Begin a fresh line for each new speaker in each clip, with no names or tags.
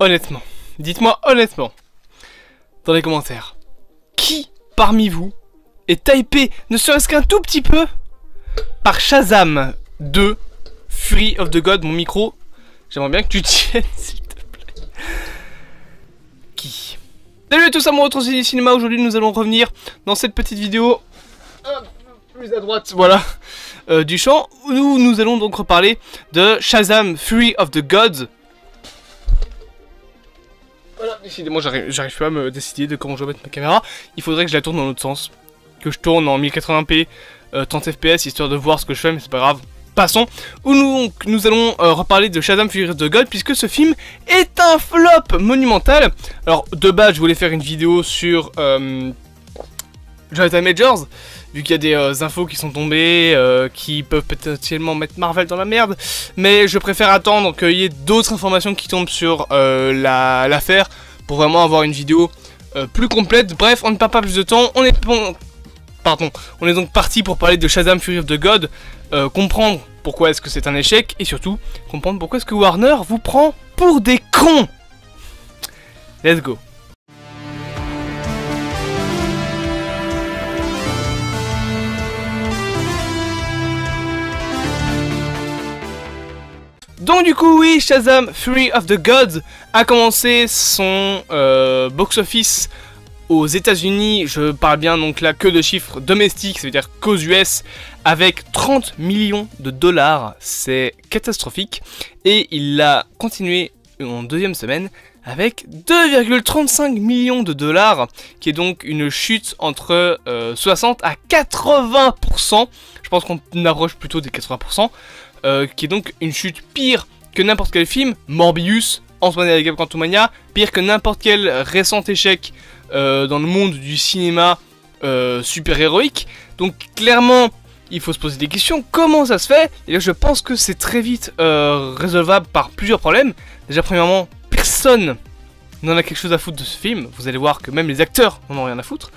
honnêtement, dites-moi honnêtement, dans les commentaires, qui parmi vous est typé, ne serait-ce qu'un tout petit peu, par Shazam 2, Fury of the God, mon micro, j'aimerais bien que tu tiennes, s'il te plaît. Qui? Salut à tous, à mon retour sur cinéma. Aujourd'hui nous allons revenir dans cette petite vidéo, plus à droite, voilà, du champ, où nous allons donc reparler de Shazam Fury of the Gods. Voilà, décidément j'arrive pas à me décider de comment je vais mettre ma caméra. Il faudrait que je la tourne dans l'autre sens, que je tourne en 1080p, 30 fps, histoire de voir ce que je fais, mais c'est pas grave. Passons, où nous allons reparler de Shazam Fury of the God, puisque ce film est un flop monumental. Alors de base je voulais faire une vidéo sur Jonathan Majors, vu qu'il y a des infos qui sont tombées, qui peuvent potentiellement mettre Marvel dans la merde, mais je préfère attendre qu'il y ait d'autres informations qui tombent sur l'affaire, pour vraiment avoir une vidéo plus complète. Bref, on ne perd pas plus de temps, on est donc parti pour parler de Shazam Fury of the God, comprendre pourquoi est-ce que c'est un échec, et surtout comprendre pourquoi est-ce que Warner vous prend pour des cons. Let's go. Donc du coup oui, Shazam Fury of the Gods a commencé son box-office aux États-Unis. Je parle bien donc là que de chiffres domestiques, ça veut dire qu'aux US, avec 30 millions de dollars, c'est catastrophique. Et il a continué en deuxième semaine avec 2,35 millions de dollars, qui est donc une chute entre 60 à 80%. Je pense qu'on approche plutôt des 80%, qui est donc une chute pire que n'importe quel film. Morbius, Ant-Man et la Quantumania, pire que n'importe quel récent échec dans le monde du cinéma super-héroïque. Donc clairement, il faut se poser des questions, comment ça se fait? Et là je pense que c'est très vite résolvable par plusieurs problèmes. Déjà premièrement, personne n'en a quelque chose à foutre de ce film, vous allez voir que même les acteurs n'en ont rien à foutre.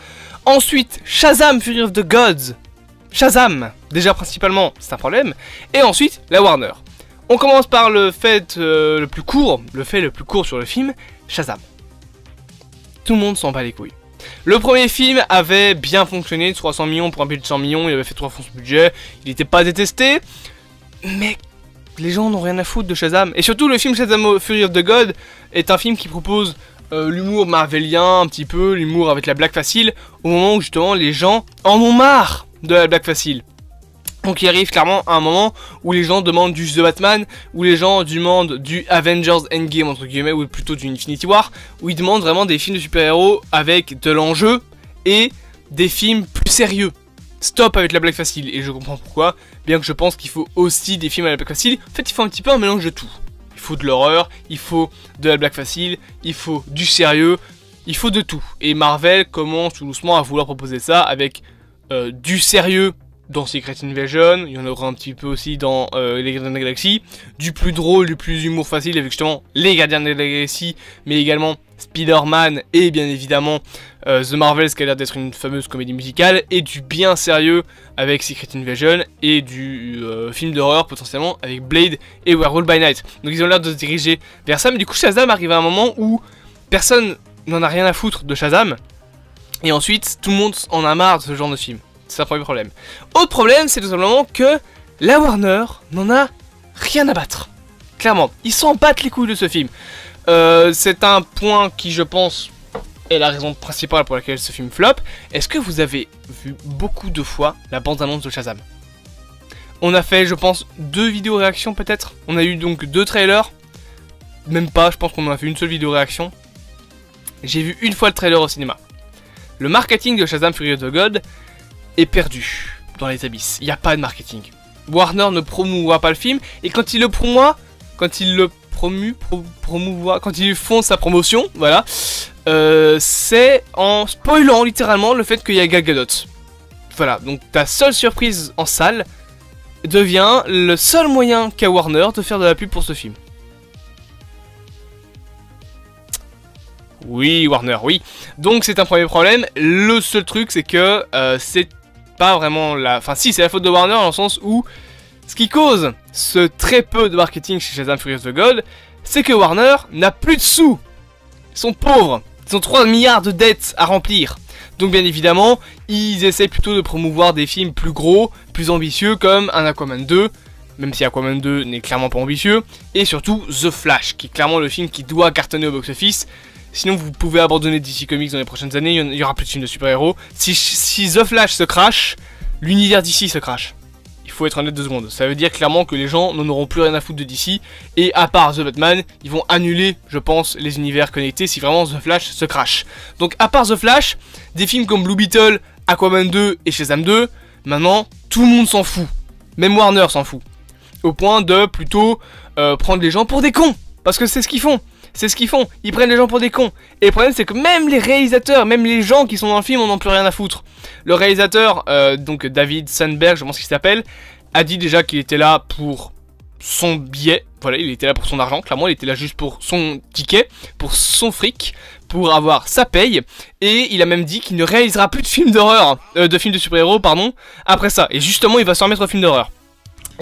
Ensuite, Shazam Fury of the Gods, Shazam, déjà principalement, c'est un problème. Et ensuite, la Warner. On commence par le fait le plus court sur le film, Shazam. Tout le monde s'en bat les couilles. Le premier film avait bien fonctionné, 300 millions pour un budget de 100 millions, il avait fait 3 fois son budget, il n'était pas détesté, mais les gens n'ont rien à foutre de Shazam. Et surtout, le film Shazam Fury of the God est un film qui propose l'humour marvelien, un petit peu, l'humour avec la blague facile, au moment où justement les gens en ont marre de la blague facile. Donc il arrive clairement à un moment où les gens demandent du The Batman, où les gens demandent du Avengers Endgame entre guillemets, ou plutôt du Infinity War, où ils demandent vraiment des films de super-héros avec de l'enjeu et des films plus sérieux. Stop avec la blague facile, et je comprends pourquoi, bien que je pense qu'il faut aussi des films à la blague facile. En fait il faut un petit peu un mélange de tout. Il faut de l'horreur, il faut de la blague facile, il faut du sérieux, il faut de tout. Et Marvel commence tout doucement à vouloir proposer ça avec du sérieux dans Secret Invasion, il y en aura un petit peu aussi dans les Gardiens de la Galaxie, du plus drôle, du plus humour facile avec justement les Gardiens de la Galaxie, mais également Spider-Man et bien évidemment The Marvels qui a l'air d'être une fameuse comédie musicale, et du bien sérieux avec Secret Invasion, et du film d'horreur potentiellement avec Blade et Werewolf by Night. Donc ils ont l'air de se diriger vers ça, mais du coup Shazam arrive à un moment où personne n'en a rien à foutre de Shazam, et ensuite tout le monde en a marre de ce genre de film. C'est un premier problème. Autre problème, c'est tout simplement que la Warner n'en a rien à battre. Clairement, ils s'en battent les couilles de ce film. C'est un point qui, je pense, est la raison principale pour laquelle ce film flop. Est-ce que vous avez vu beaucoup de fois la bande-annonce de Shazam? On a fait, je pense, 2 vidéos réactions peut-être. On a eu donc 2 trailers. Même pas, je pense qu'on en a fait une seule vidéo réaction. J'ai vu une fois le trailer au cinéma. Le marketing de Shazam Fury of the God est perdu dans les abysses. Il n'y a pas de marketing. Warner ne promouvoit pas le film, et quand il le promeut, quand ils font sa promotion, voilà, c'est en spoilant littéralement le fait qu'il y a Gal Gadot. Voilà, donc ta seule surprise en salle devient le seul moyen qu'a Warner de faire de la pub pour ce film. Oui, Warner, oui. Donc c'est un premier problème. Le seul truc, c'est que c'est pas vraiment la... Enfin si, c'est la faute de Warner dans le sens où ce qui cause ce très peu de marketing chez Shazam Fury of the God, c'est que Warner n'a plus de sous. Ils sont pauvres. Ils ont 3 milliards de dettes à remplir. Donc bien évidemment, ils essaient plutôt de promouvoir des films plus gros, plus ambitieux comme un Aquaman 2, même si Aquaman 2 n'est clairement pas ambitieux, et surtout The Flash, qui est clairement le film qui doit cartonner au box-office. Sinon vous pouvez abandonner DC Comics dans les prochaines années, il n'y aura plus de films de super-héros. Si The Flash se crache, l'univers DC se crache. Il faut être honnête 2 secondes. Ça veut dire clairement que les gens n'en auront plus rien à foutre de DC. Et à part The Batman, ils vont annuler, je pense, les univers connectés si vraiment The Flash se crache. Donc à part The Flash, des films comme Blue Beetle, Aquaman 2 et Shazam 2, maintenant, tout le monde s'en fout. Même Warner s'en fout. Au point de plutôt prendre les gens pour des cons. Parce que c'est ce qu'ils font. C'est ce qu'ils font. Ils prennent les gens pour des cons. Et le problème, c'est que même les réalisateurs, même les gens qui sont dans le film, on n'en plus rien à foutre. Le réalisateur, donc David Sandberg, je pense qu'il s'appelle, a dit déjà qu'il était là pour son billet. Voilà, il était là pour son argent. Clairement, il était là juste pour son ticket, pour son fric, pour avoir sa paye. Et il a même dit qu'il ne réalisera plus de films d'horreur, de films de super-héros, pardon, après ça. Et justement, il va se remettre au film d'horreur.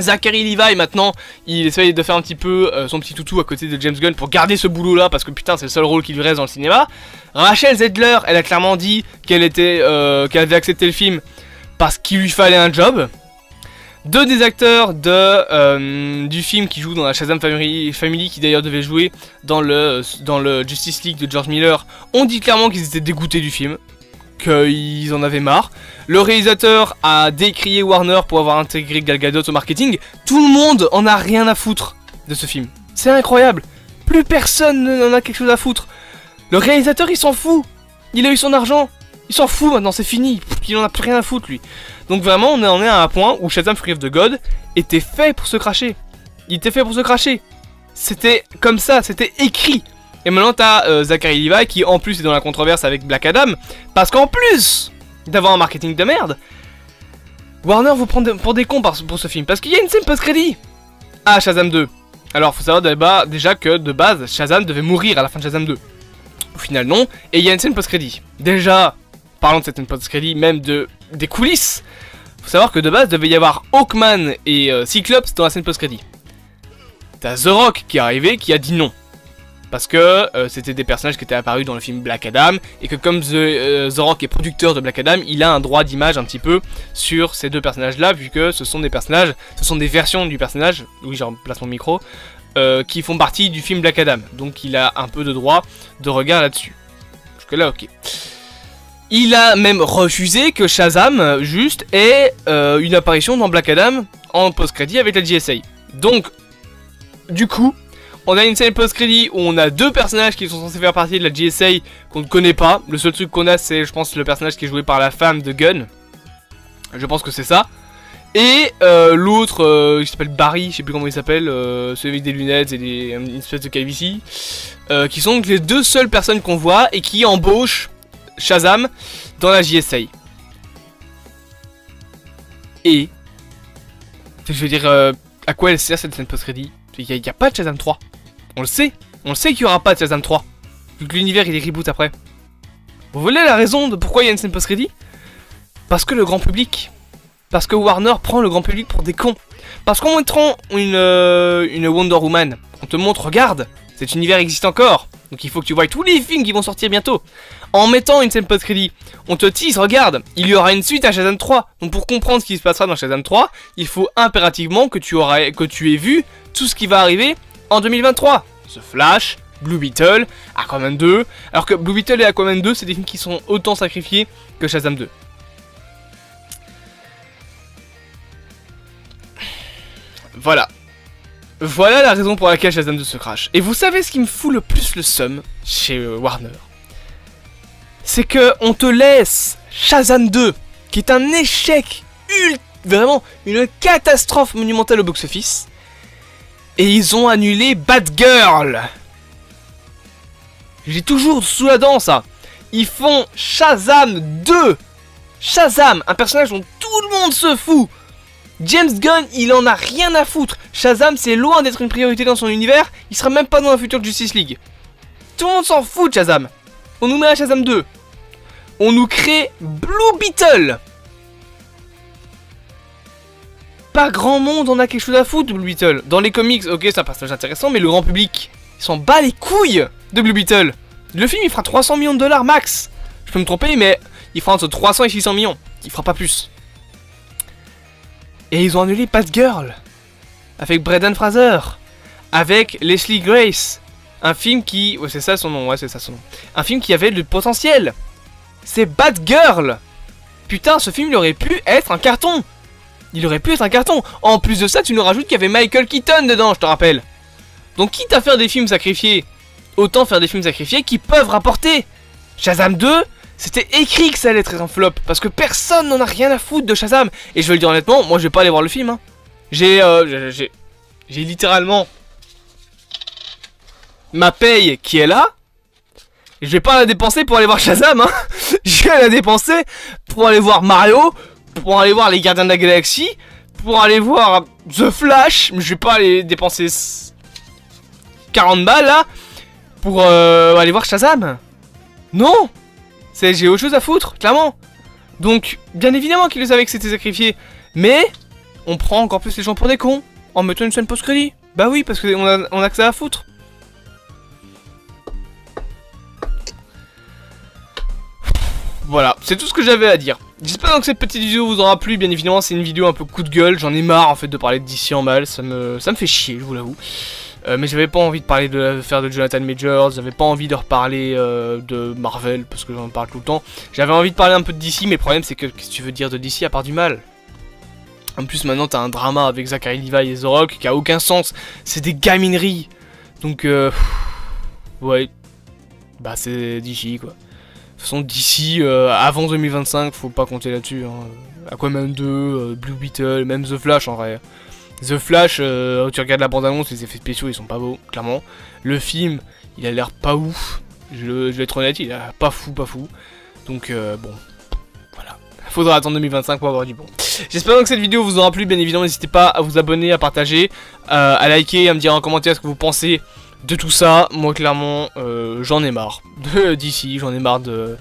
Zachary Levi maintenant, il essaye de faire un petit peu son petit toutou à côté de James Gunn pour garder ce boulot là parce que putain c'est le seul rôle qui lui reste dans le cinéma. Rachel Zegler, elle a clairement dit qu'elle avait accepté le film parce qu'il lui fallait un job. 2 des acteurs du film qui jouent dans la Shazam Family qui d'ailleurs devait jouer dans le Justice League de George Miller ont dit clairement qu'ils étaient dégoûtés du film, qu'ils en avaient marre. Le réalisateur a décrié Warner pour avoir intégré Gal Gadot au marketing. Tout le monde en a rien à foutre de ce film. C'est incroyable. Plus personne n'en a quelque chose à foutre. Le réalisateur, il s'en fout. Il a eu son argent. Il s'en fout maintenant, c'est fini. Il en a plus rien à foutre, lui. Donc vraiment, on en est à un point où Shazam Fury of the God était fait pour se cracher. Il était fait pour se cracher. C'était comme ça, c'était écrit. Et maintenant, t'as Zachary Levi qui, en plus, est dans la controverse avec Black Adam. Parce qu'en plus d'avoir un marketing de merde, Warner vous prend pour des cons pour ce film. Parce qu'il y a une scène post-crédit à Shazam 2. Alors, faut savoir déjà que, de base, Shazam devait mourir à la fin de Shazam 2. Au final, non. Et il y a une scène post-crédit. Déjà, parlons de cette scène post-crédit, même des coulisses. Faut savoir que, de base, devait y avoir Hawkman et Cyclops dans la scène post-crédit. T'as The Rock qui est arrivé, qui a dit non. Parce que c'était des personnages qui étaient apparus dans le film Black Adam. Et que comme The Rock est producteur de Black Adam, il a un droit d'image un petit peu sur ces 2 personnages là. Vu que ce sont des personnages, ce sont des versions du personnage. Oui, je replace mon micro. Qui font partie du film Black Adam. Donc il a un peu de droit de regard là-dessus. Jusque là, ok. Il a même refusé que Shazam juste ait une apparition dans Black Adam en post-crédit avec la GSA. Donc, du coup, on a une scène post-crédit où on a 2 personnages qui sont censés faire partie de la GSA qu'on ne connaît pas. Le seul truc qu'on a, c'est, je pense, le personnage qui est joué par la femme de Gunn. Je pense que c'est ça. Et l'autre, il s'appelle Barry, je sais plus comment il s'appelle, celui avec des lunettes et une espèce de calvitie. Qui sont donc les 2 seules personnes qu'on voit et qui embauchent Shazam dans la JSA. Et je veux dire, à quoi elle sert cette scène post-crédit? Il n'y a pas de Shazam 3. On le sait qu'il n'y aura pas de Shazam 3. Vu que l'univers il est reboot après. Vous voulez la raison de pourquoi il y a une scène post-crédit? Parce que le grand public. Parce que Warner prend le grand public pour des cons. Parce qu'en montrant une Wonder Woman, on te montre, regarde, cet univers existe encore. Donc il faut que tu voies tous les films qui vont sortir bientôt. En mettant une scène post-crédit, on te tease, regarde, il y aura une suite à Shazam 3. Donc pour comprendre ce qui se passera dans Shazam 3, il faut impérativement que tu aies vu tout ce qui va arriver en 2023. The Flash, Blue Beetle, Aquaman 2. Alors que Blue Beetle et Aquaman 2, c'est des films qui sont autant sacrifiés que Shazam 2. Voilà. Voilà la raison pour laquelle Shazam 2 se crache. Et vous savez ce qui me fout le plus le seum chez Warner? C'est que on te laisse Shazam 2, qui est un échec, vraiment une catastrophe monumentale au box-office. Et ils ont annulé Batgirl. J'ai toujours sous la dent ça. Ils font Shazam 2. Shazam, un personnage dont tout le monde se fout. James Gunn, il en a rien à foutre. Shazam, c'est loin d'être une priorité dans son univers. Il sera même pas dans la future Justice League. Tout le monde s'en fout de Shazam. On nous met à Shazam 2. On nous crée Blue Beetle. Pas grand monde en a quelque chose à foutre de Blue Beetle. Dans les comics, ok, c'est un personnage intéressant, mais le grand public, il s'en bat les couilles de Blue Beetle. Le film il fera 300 millions de dollars max. Je peux me tromper mais il fera entre 300 et 600 millions. Il fera pas plus. Et ils ont annulé Batgirl avec Brendan Fraser, avec Leslie Grace. Un film qui... Ouais, c'est ça son nom, ouais, c'est ça son nom. Un film qui avait le potentiel. C'est Batgirl. Putain, ce film, il aurait pu être un carton. Il aurait pu être un carton. En plus de ça, tu nous rajoutes qu'il y avait Michael Keaton dedans, je te rappelle. Donc, quitte à faire des films sacrifiés, autant faire des films sacrifiés qui peuvent rapporter. Shazam 2, c'était écrit que ça allait être un flop. Parce que personne n'en a rien à foutre de Shazam. Et je vais le dire honnêtement, moi, je vais pas aller voir le film. Hein. J'ai littéralement... ma paye qui est là, je vais pas la dépenser pour aller voir Shazam, hein. Je vais la dépenser pour aller voir Mario, pour aller voir les Gardiens de la Galaxie, pour aller voir The Flash, mais je vais pas aller dépenser 40 balles là, pour aller voir Shazam. Non, j'ai autre chose à foutre, clairement. Donc, bien évidemment qu'ils le savaient que c'était sacrifié, mais on prend encore plus les gens pour des cons, en mettant une scène post-crédit. Bah oui, parce qu'on a que ça à foutre. Voilà, c'est tout ce que j'avais à dire. J'espère que cette petite vidéo vous aura plu. Bien évidemment, c'est une vidéo un peu coup de gueule. J'en ai marre en fait de parler de DC en mal. Ça me fait chier, je vous l'avoue. Mais j'avais pas envie de parler de l'affaire de Jonathan Majors. J'avais pas envie de reparler de Marvel parce que j'en parle tout le temps. J'avais envie de parler un peu de DC, mais le problème c'est que qu'est-ce que tu veux dire de DC à part du mal? En plus, maintenant t'as un drama avec Zachary Levi et The Rock qui a aucun sens. C'est des gamineries. Donc, ouais. Bah, c'est DC quoi. De toute façon, d'ici avant 2025, faut pas compter là-dessus. Hein. Aquaman 2, Blue Beetle, même The Flash en vrai. The Flash, tu regardes la bande-annonce, les effets spéciaux ils sont pas beaux, clairement. Le film, il a l'air pas ouf. Je vais être honnête, il est pas fou, pas fou. Donc bon, voilà. Faudra attendre 2025 pour avoir du bon. J'espère que cette vidéo vous aura plu. Bien évidemment, n'hésitez pas à vous abonner, à partager, à liker, à me dire en commentaire ce que vous pensez de tout ça. Moi clairement j'en ai marre d'ici, j'en ai marre de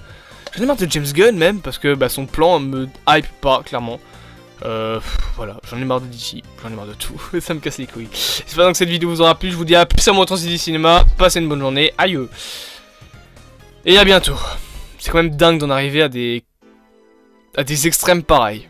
James Gunn même parce que bah, son plan me hype pas clairement. Voilà, j'en ai marre de DC, j'en ai marre de tout, ça me casse les couilles. J'espère que cette vidéo vous aura plu, je vous dis à plus à moi dans CD Cinéma, passez une bonne journée, aïe. Et à bientôt. C'est quand même dingue d'en arriver à des extrêmes pareils.